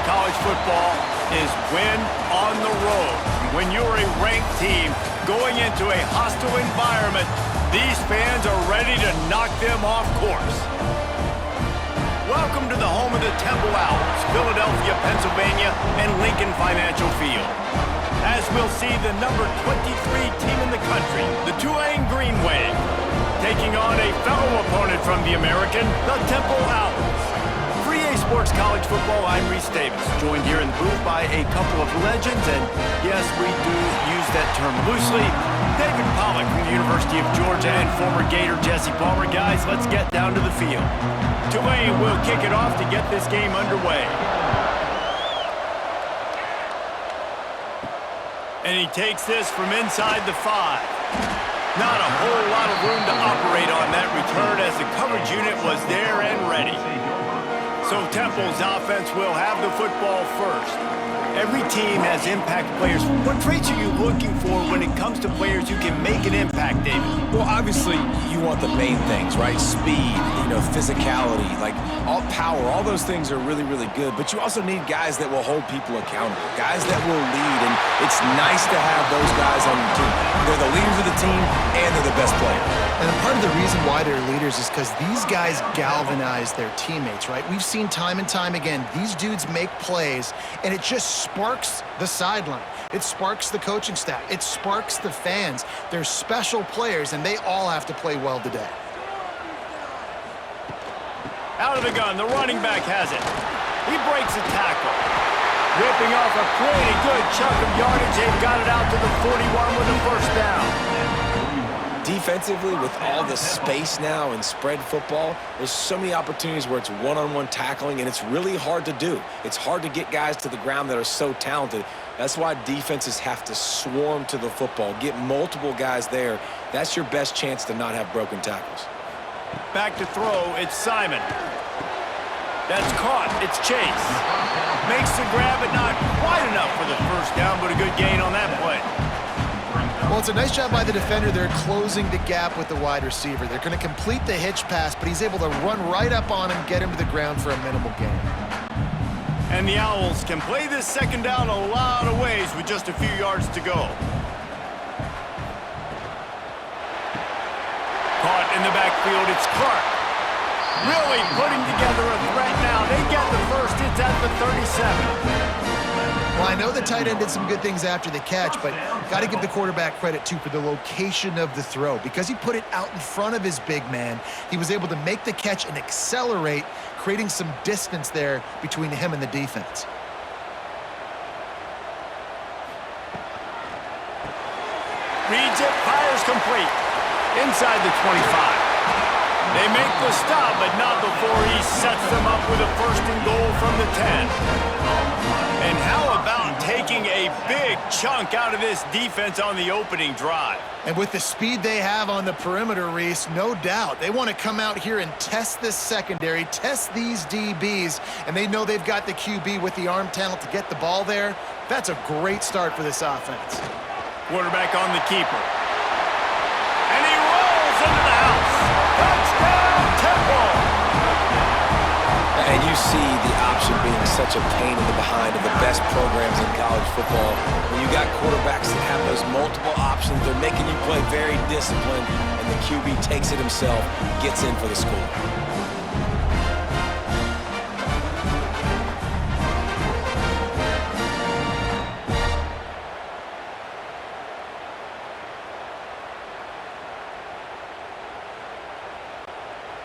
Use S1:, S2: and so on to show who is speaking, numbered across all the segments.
S1: college football is win on the road. When you're a ranked team going into a hostile environment, these fans are ready to knock them off course. Welcome to the home of the Temple Owls, Philadelphia, Pennsylvania, and Lincoln Financial Field. As we'll see the number 23 team in the country, the Tulane Green Wave, taking on a fellow opponent from the American, the Temple Owls. For EA Sports College Football, I'm Reese Davis, joined here in the booth by a couple of legends, and yes, we do use that term loosely. David Pollack from the University of Georgia and former Gator Jesse Palmer. Guys, let's get down to the field. Tulane will kick it off to get this game underway. And he takes this from inside the 5. Not a whole lot of room to operate on that return as the coverage unit was there and ready. So Temple's offense will have the football first. Every team has impact players. What traits are you looking for when it comes to players who can make an impact, David?
S2: Well, obviously, you want the main things, right? Speed, physicality, like all power, all those things are really, really good. But you also need guys that will hold people accountable, guys that will lead. And it's nice to have those guys on your team. They're the leaders of the team, and they're the best players.
S3: And part of the reason why they're leaders is because these guys galvanize their teammates, right? We've seen time and time again, these dudes make plays, and it just sparks the sideline. It sparks the coaching staff. It sparks the fans. They're special players, and they all have to play well today.
S1: Out of the gun, the running back has it. He breaks a tackle. Ripping off a pretty good chunk of yardage. They've got it out to the 41 with a first down.
S2: Defensively, with all the space now in spread football, there's so many opportunities where it's one-on-one tackling, and it's really hard to do. It's hard to get guys to the ground that are so talented. That's why defenses have to swarm to the football, get multiple guys there. That's your best chance to not have broken tackles.
S1: Back to throw, it's Simon. That's caught, it's Chase. Makes the grab, but not quite enough for the first down, but a good gain on that play.
S3: Well, it's a nice job by the defender. They're closing the gap with the wide receiver. They're going to complete the hitch pass, but he's able to run right up on him, get him to the ground for a minimal gain.
S1: And the Owls can play this second down a lot of ways with just a few yards to go. Caught in the backfield, it's Clark. Really putting together a threat now. They get the first, it's at the 37.
S3: Well, I know the tight end did some good things after the catch, but got to give the quarterback credit, too, for the location of the throw. Because he put it out in front of his big man, he was able to make the catch and accelerate, creating some distance there between him and the defense.
S1: Reads it, fires complete. Inside the 25. They make the stop, but not before he sets them up with a first and goal from the 10. And how about taking a big chunk out of this defense on the opening drive?
S3: And with the speed they have on the perimeter, Reese, no doubt, they want to come out here and test this secondary, test these DBs, and they know they've got the QB with the arm talent to get the ball there. That's a great start for this offense.
S1: Quarterback on the keeper. And he rolls into the house. Touchdown, Temple!
S2: And you see the option being such a pain in the behind of the best programs in college football. When you got quarterbacks that have those multiple options, they're making you play very disciplined, and the QB takes it himself, gets in for the score.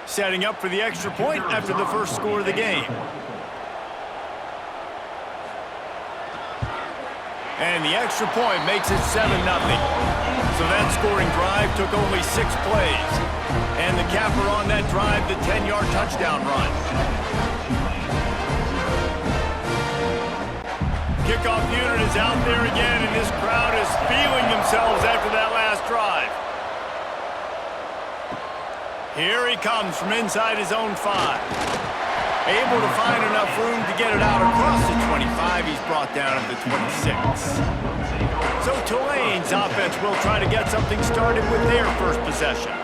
S1: Setting up for the extra point after the first score of the game. And the extra point makes it 7-0. So that scoring drive took only 6 plays. And the capper on that drive, the 10-yard touchdown run. Kickoff unit is out there again, and this crowd is feeling themselves after that last drive. Here he comes from inside his own 5. Able to find enough room to get it out across the 25. He's brought down at the 26. So Tulane's offense will try to get something started with their first possession.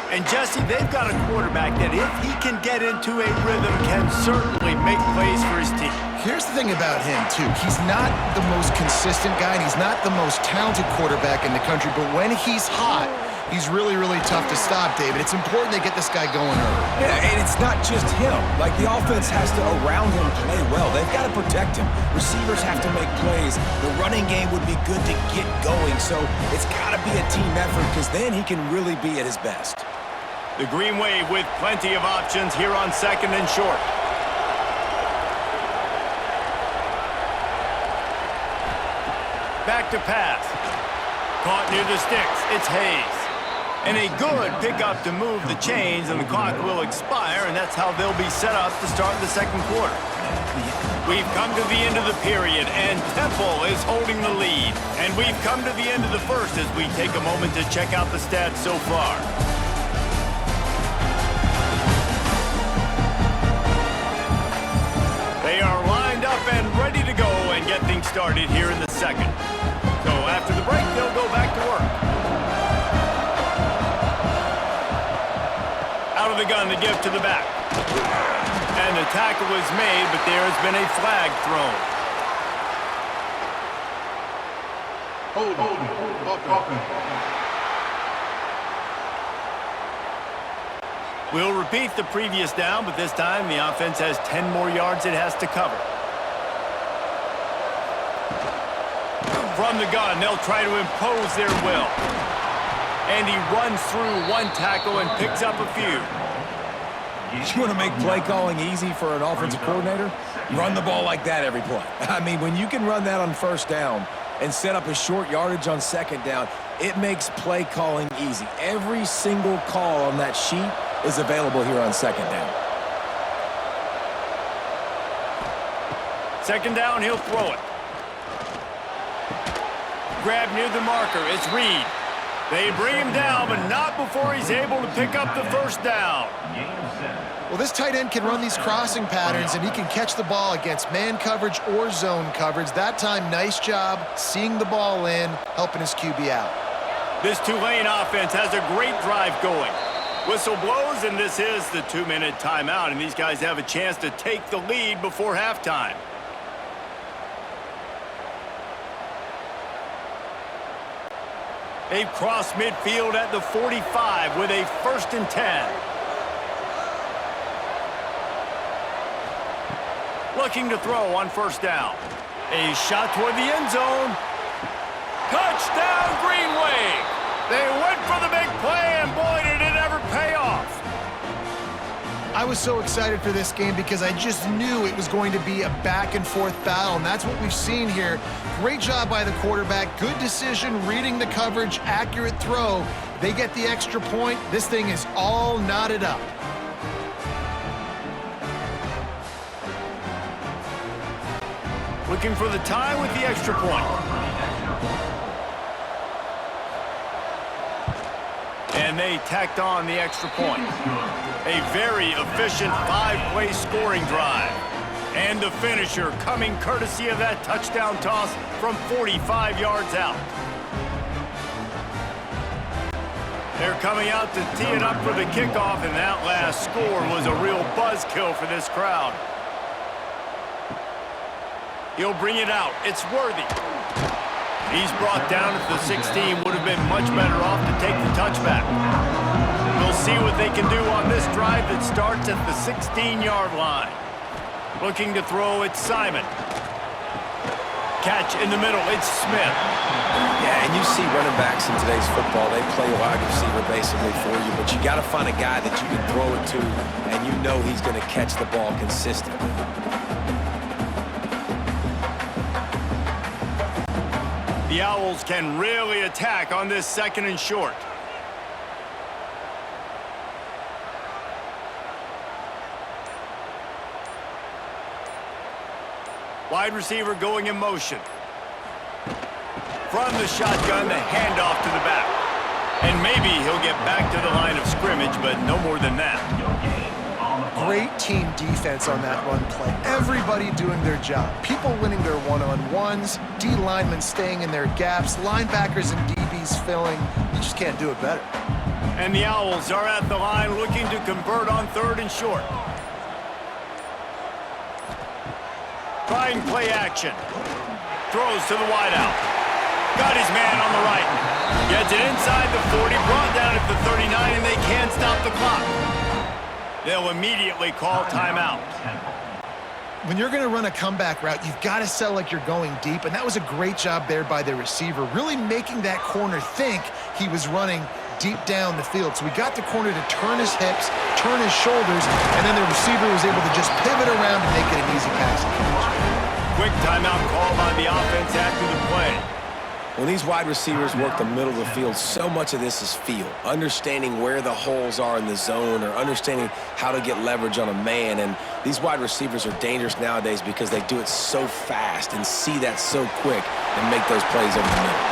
S1: And Jesse, they've got a quarterback that if he can get into a rhythm can certainly make plays for his team.
S3: Here's the thing about him, too. He's not the most consistent guy, and he's not the most talented quarterback in the country, but when he's hot, he's really, really tough to stop, David. It's important they get this guy going early.
S2: Yeah, and it's not just him. Like, the offense has to, around him, play well. They've got to protect him. Receivers have to make plays. The running game would be good to get going, so it's got to be a team effort because then he can really be at his best.
S1: The Green Wave with plenty of options here on 2nd and short. Back to pass. Caught near the sticks. It's Hayes. And a good pickup to move the chains, and the clock will expire, and that's how they'll be set up to start the 2nd quarter. We've come to the end of the period, and Temple is holding the lead. And we've come to the end of the 1st as we take a moment to check out the stats so far. They are lined up and ready to go and get things started here in the 2nd. So after the break, they'll go back to work. Out of the gun to give to the back. And the tackle is made, but there has been a flag thrown. We'll repeat the previous down, but this time the offense has 10 more yards it has to cover. From the gun, they'll try to impose their will. And he runs through one tackle and picks up a few.
S2: You want to make play calling easy for an offensive coordinator? Run the ball like that every play. I mean, when you can run that on 1st down and set up a short yardage on 2nd down, it makes play calling easy. Every single call on that sheet is available here on 2nd down.
S1: 2nd down, he'll throw it. Grab near the marker, it's Reed. They bring him down, but not before he's able to pick up the 1st down.
S3: Well, this tight end can run these crossing patterns, and he can catch the ball against man coverage or zone coverage. That time, nice job seeing the ball in, helping his QB out.
S1: This Tulane offense has a great drive going. Whistle blows, and this is the 2-minute timeout, and these guys have a chance to take the lead before halftime. They've crossed midfield at the 45 with a 1st and 10. Looking to throw on 1st down. A shot toward the end zone. Touchdown, Green Wave! They went for the big play, and boy, did it ever pay off.
S3: I was so excited for this game because I just knew it was going to be a back-and-forth battle, and that's what we've seen here. Great job by the quarterback. Good decision, reading the coverage, accurate throw. They get the extra point. This thing is all knotted up.
S1: Looking for the tie with the extra point. And they tacked on the extra point. A very efficient 5-play scoring drive. And the finisher coming courtesy of that touchdown toss from 45 yards out. They're coming out to tee it up for the kickoff, and that last score was a real buzzkill for this crowd. He'll bring it out. It's Worthy. He's brought down at the 16. Would have been much better off to take the touchback. We'll see what they can do on this drive that starts at the 16-yard line. Looking to throw, it's Simon. Catch in the middle, it's Smith.
S2: Yeah, and you see running backs in today's football, they play wide receiver basically for you, but you got to find a guy that you can throw it to, and you know he's going to catch the ball consistently.
S1: The Owls can really attack on this 2nd and short. Wide receiver going in motion. From the shotgun, the handoff to the back. And maybe he'll get back to the line of scrimmage, but no more than that.
S3: Great team defense on that run play. Everybody doing their job. People winning their one-on-ones, D linemen staying in their gaps, linebackers and DBs filling. You just can't do it better.
S1: And the Owls are at the line looking to convert on 3rd and short. trying play action. Throws to the wideout. Got his man on the right. Gets it inside the 40, brought down at the 39, and they can't stop the clock. They'll immediately call timeout.
S3: When you're going to run a comeback route, you've got to sell like you're going deep, and that was a great job there by the receiver, really making that corner think he was running deep down the field. So we got the corner to turn his hips, turn his shoulders, and then the receiver was able to just pivot around and make it an easy pass and catch.
S1: Quick timeout call by the offense after the play.
S2: When these wide receivers work the middle of the field, so much of this is feel. Understanding where the holes are in the zone or understanding how to get leverage on a man. And these wide receivers are dangerous nowadays because they do it so fast and see that so quick and make those plays over the middle.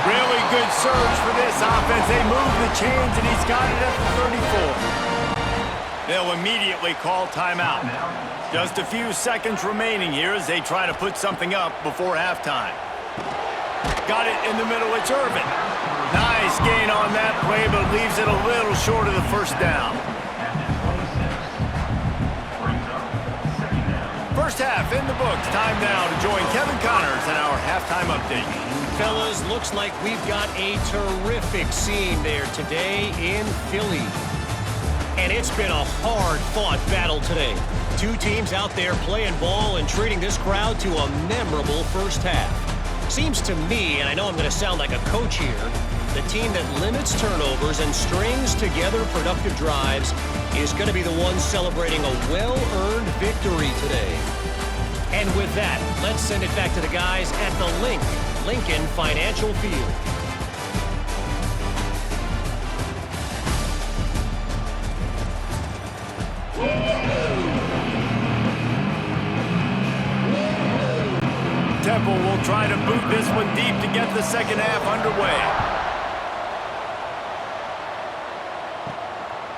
S1: Really good surge for this offense. They move the chains, and he's got it at the 34. They'll immediately call timeout. Just a few seconds remaining here as they try to put something up before halftime. Got it in the middle. It's Irvin. Nice gain on that play, but leaves it a little short of the first down. First half in the books. Time now to join Kevin Connors in our halftime update.
S4: Fellas, looks like we've got a terrific scene there today in Philly. And it's been a hard-fought battle today. Two teams out there playing ball and treating this crowd to a memorable first half. Seems to me, and I know I'm going to sound like a coach here, the team that limits turnovers and strings together productive drives is going to be the one celebrating a well-earned victory today. And with that, let's send it back to the guys at the Lincoln Financial Field.
S1: Temple will try to boot this one deep to get the second half underway.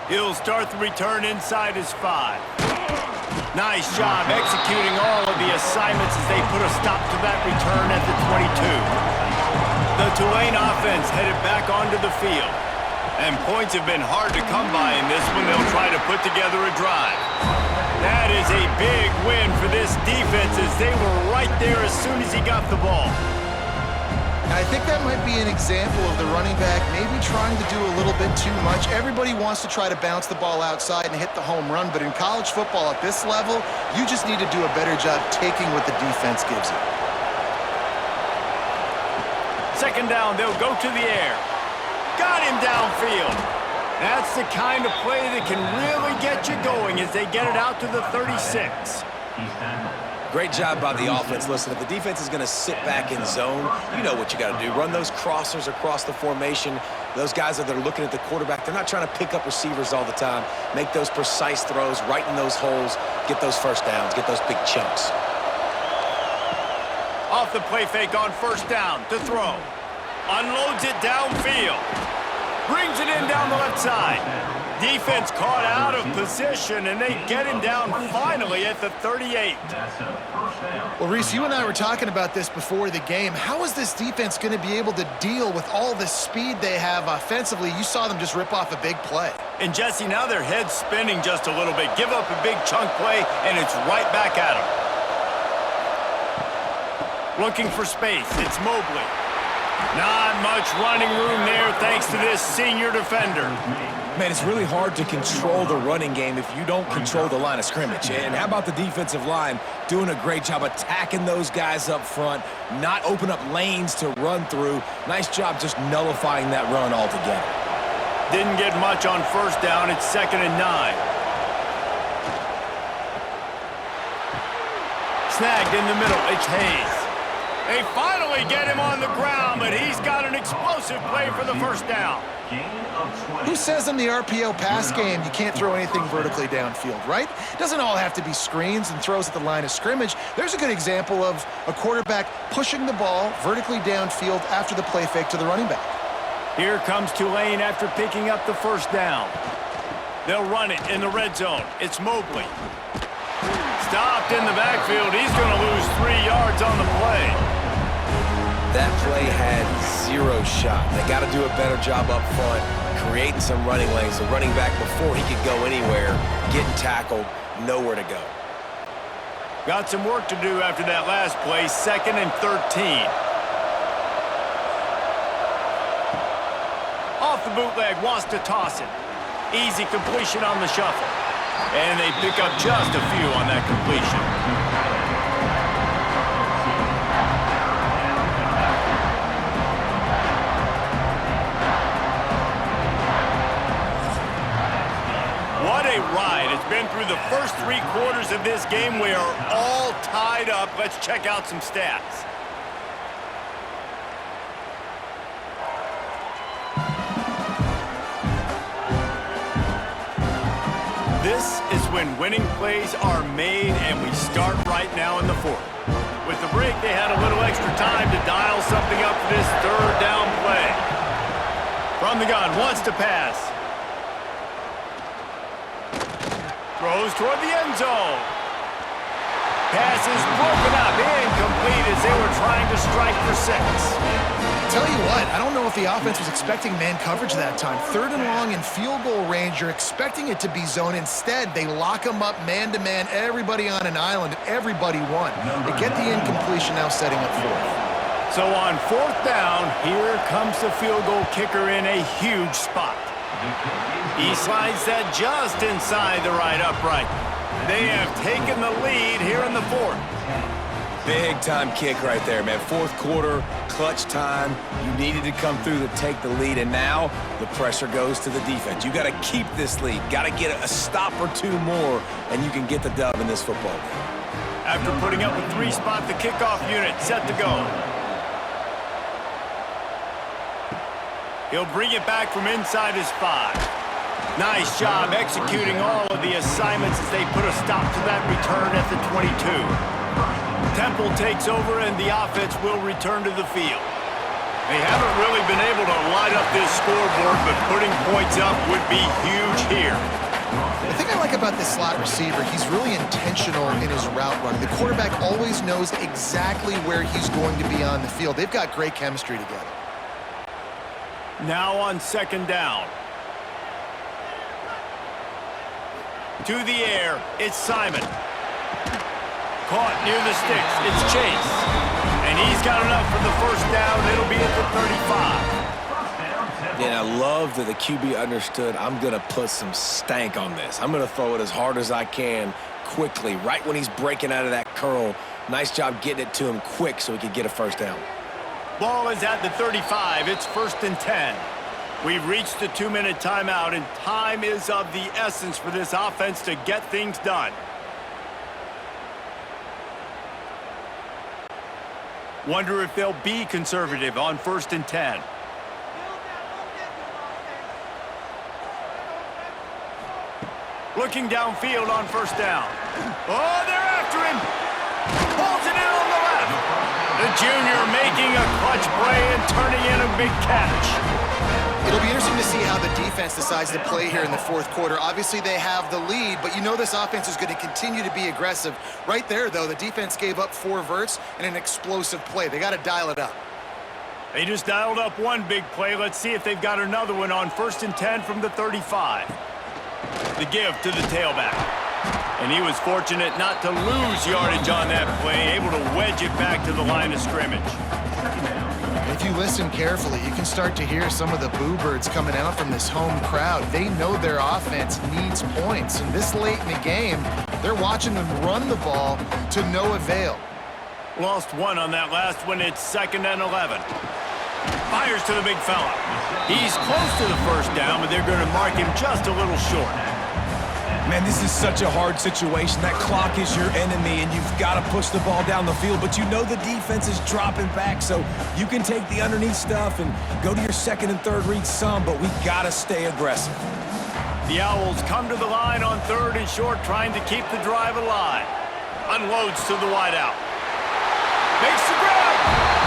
S1: He'll start the return inside his 5. Nice job executing all of the assignments as they put a stop to that return at the 22. The Tulane offense headed back onto the field. And points have been hard to come by in this one. They'll try to put together a drive. That is a big win for this defense as they were right there as soon as he got the ball.
S3: I think that might be an example of the running back maybe trying to do a little bit too much. Everybody wants to try to bounce the ball outside and hit the home run, but in college football at this level, you just need to do a better job taking what the defense gives you.
S1: Second down, they'll go to the air. Got him downfield. That's the kind of play that can really get you going as they get it out to the 36.
S2: Great job by the offense. Listen, if the defense is going to sit back in zone, you know what you got to do. Run those crossers across the formation. Those guys that are looking at the quarterback, they're not trying to pick up receivers all the time. Make those precise throws, right in those holes, get those first downs, get those big chunks.
S1: Off the play fake on first down to throw. Unloads it downfield. Brings it in down the left side. Defense caught out of position, and they get him down finally at the 38.
S3: Well, Reese, you and I were talking about this before the game. How is this defense going to be able to deal with all the speed they have offensively? You saw them just rip off a big play.
S1: And, Jesse, now their head's spinning just a little bit. Give up a big chunk play, and it's right back at them. Looking for space. It's Mobley. Not much running room there thanks to this senior defender.
S2: Man, it's really hard to control the running game if you don't control the line of scrimmage. And how about the defensive line doing a great job attacking those guys up front, not open up lanes to run through. Nice job just nullifying that run altogether.
S1: Didn't get much on first down. It's 2nd and 9. Snagged in the middle. It's Hayes. They finally get him on the ground, but he's got an explosive play for the first down.
S3: Who says in the RPO pass game you can't throw anything vertically downfield, right? It doesn't all have to be screens and throws at the line of scrimmage. There's a good example of a quarterback pushing the ball vertically downfield after the play fake to the running back.
S1: Here comes Tulane after picking up the first down. They'll run it in the red zone. It's Mobley. Stopped in the backfield. He's going to lose 3 yards on the play.
S2: That play had 0 shot. They got to do a better job up front, creating some running lanes. The running back, before he could go anywhere, getting tackled, nowhere to go.
S1: Got some work to do after that last play, 2nd and 13. Off the bootleg, wants to toss it. Easy completion on the shuffle. And they pick up just a few on that completion. What a ride. It's been through the first 3 quarters of this game. We are all tied up. Let's check out some stats. This is when winning plays are made, and we start right now in the 4th. With the break, they had a little extra time to dial something up for this 3rd down play. From the gun, wants to pass. Throws toward the end zone. Pass is broken up, incomplete as they were trying to strike for 6.
S3: Tell you what, I don't know if the offense was expecting man coverage that time. 3rd and long in field goal range, you're expecting it to be zone. Instead, they lock them up man-to-man, everybody on an island, everybody won. They get the incompletion now setting up 4th.
S1: So on 4th down, here comes the field goal kicker in a huge spot. He slides that just inside the right upright. They have taken the lead here in the 4th.
S2: Big time kick right there, man. 4th quarter, clutch time. You needed to come through to take the lead, and now the pressure goes to the defense. You got to keep this lead. Got to get a stop or 2 more, and you can get the dub in this football game.
S1: After putting up a 3-spot, the kickoff unit set to go. He'll bring it back from inside his 5. Nice job executing all of the assignments as they put a stop to that return at the 22. Temple takes over and the offense will return to the field. They haven't really been able to light up this scoreboard, but putting points up would be huge here.
S3: The thing I like about this slot receiver, he's really intentional in his route running. The quarterback always knows exactly where he's going to be on the field. They've got great chemistry together.
S1: Now on 2nd down. To the air, it's Simon. Caught near the sticks, it's Chase. And he's got enough for the 1st down. It'll be at the 35.
S2: And I love that the QB understood, I'm going to put some stank on this. I'm going to throw it as hard as I can quickly, right when he's breaking out of that curl. Nice job getting it to him quick so he could get a 1st down.
S1: Ball is at the 35. It's 1st and 10. We've reached the 2-minute timeout, and time is of the essence for this offense to get things done. Wonder if they'll be conservative on 1st and 10. Looking downfield on 1st down. Oh, they're after him. Pulls it in on the left. The junior making a clutch play and turning in a big catch.
S3: It'll be interesting to see how the defense decides to play here in the 4th quarter. Obviously, they have the lead, but you know this offense is going to continue to be aggressive. Right there, though, the defense gave up 4 verts and an explosive play. They got to dial it up.
S1: They just dialed up one big play. Let's see if they've got another one on 1st and 10 from the 35. The give to the tailback. And he was fortunate not to lose yardage on that play, able to wedge it back to the line of scrimmage.
S3: If you listen carefully, you can start to hear some of the boo birds coming out from this home crowd. They know their offense needs points, and this late in the game, they're watching them run the ball to no avail.
S1: Lost 1 on that last one. It's 2nd and 11. Fires to the big fella. He's close to the 1st down, but they're going to mark him just a little short.
S2: Man, this is such a hard situation. That clock is your enemy, and you've got to push the ball down the field, but you know the defense is dropping back, so you can take the underneath stuff and go to your 2nd and 3rd read some, but we got to stay aggressive.
S1: The Owls come to the line on 3rd and short, trying to keep the drive alive. Unloads to the wideout. Makes the grab.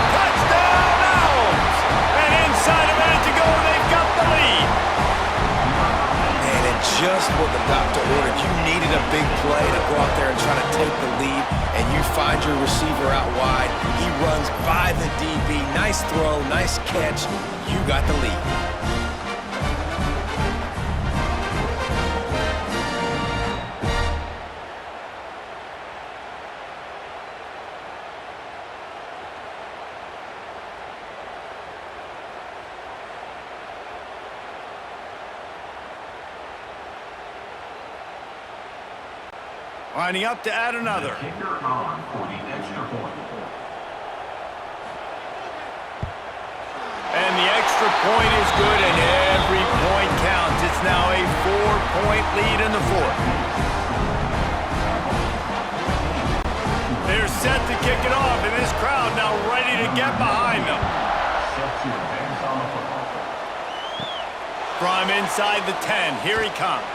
S1: Touchdown, Owls! And inside a minute to go, they've got the lead.
S2: And just what the doctor ordered. You needed a big play to go out there and try to take the lead, and you find your receiver out wide. He runs by the DB. Nice throw, nice catch. You got the lead.
S1: Lining up to add another.
S5: Kicker on for the extra point.
S1: And the extra point is good, and every point counts. It's now a 4-point lead in the fourth. They're set to kick it off, and this crowd now ready to get behind them.
S5: Set to advance on the football.
S1: From inside the 10, here he comes.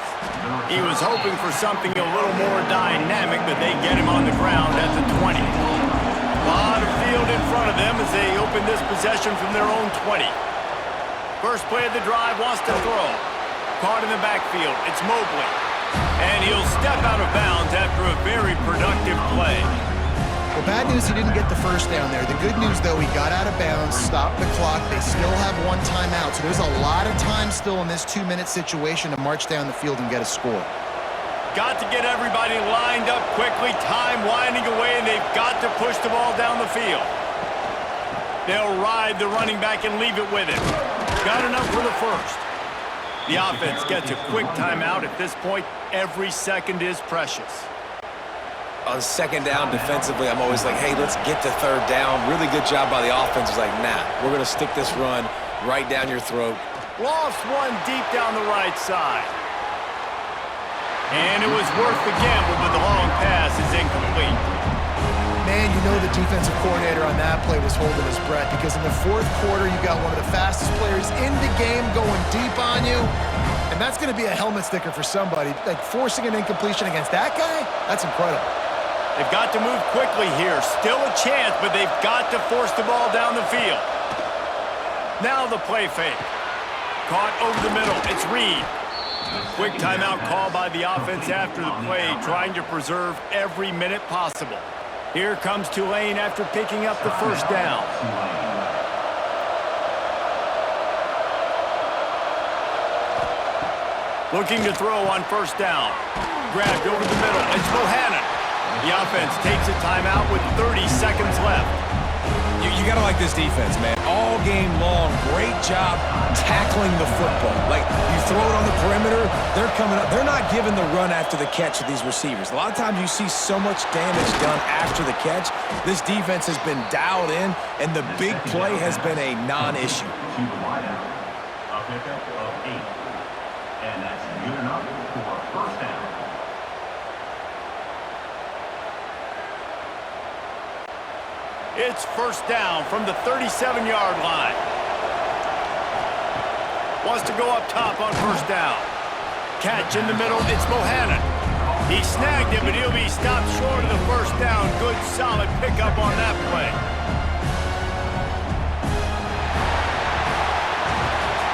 S1: He was hoping for something a little more dynamic, but they get him on the ground at the 20. A lot of field in front of them as they open this possession from their own 20. First play of the drive, wants to throw. Caught in the backfield, it's Mobley. And he'll step out of bounds after a very productive play.
S3: Well, bad news, he didn't get the first down there. The good news, though, he got out of bounds, stopped the clock. They still have one timeout, so there's a lot of time still in this 2-minute situation to march down the field and get a score.
S1: Got to get everybody lined up quickly, time winding away, and they've got to push the ball down the field. They'll ride the running back and leave it with him. Got enough for the first. The offense gets a quick timeout. At this point, every second is precious.
S2: On second down defensively, I'm always like, hey, let's get to third down. Really good job by the offense. It's like, nah, we're going to stick this run right down your throat.
S1: Lost one deep down the right side. And it was worth the gamble, but the long pass is incomplete.
S3: Man, you know the defensive coordinator on that play was holding his breath because in the fourth quarter, you got one of the fastest players in the game going deep on you. And that's going to be a helmet sticker for somebody. Like, forcing an incompletion against that guy, that's incredible.
S1: They've got to move quickly here. Still a chance, but they've got to force the ball down the field. Now the play fake. Caught over the middle. It's Reed. Quick timeout call by the offense after the play, trying to preserve every minute possible. Here comes Tulane after picking up the first down. Looking to throw on first down. Grabbed over the middle. It's Bohannon. The offense takes a timeout with 30 seconds left.
S2: You got to like this defense, man. All game long, great job tackling the football. Like, you throw it on the perimeter, they're coming up. They're not giving the run after the catch to these receivers. A lot of times you see so much damage done after the catch. This defense has been dialed in, and the big play has been a non-issue.
S5: To the wideout, a pickup of 8. And that's good enough for a first down.
S1: It's first down from the 37-yard line. Wants to go up top on first down. Catch in the middle, it's Bohannon. He snagged it, but he'll be stopped short of the first down. Good, solid pickup on that play.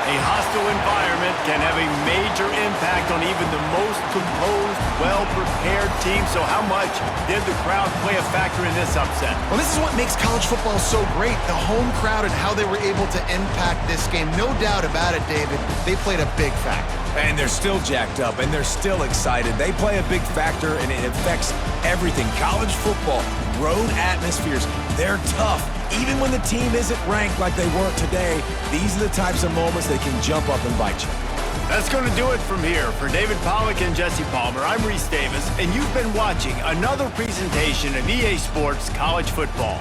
S1: A hostile environment can have a major impact on even the most composed, well-prepared team. So how much did the crowd play a factor in this upset?
S3: Well, this is what makes college football so great, the home crowd and how they were able to impact this game. No doubt about it, David. They played a big factor.
S2: And they're still jacked up, and they're still excited. They play a big factor, and it affects everything. College football, road atmospheres, they're tough. Even when the team isn't ranked like they weren't today, these are the types of moments that can jump up and bite you.
S1: That's going to do it from here. For David Pollack and Jesse Palmer, I'm Reese Davis, and you've been watching another presentation of EA Sports College Football.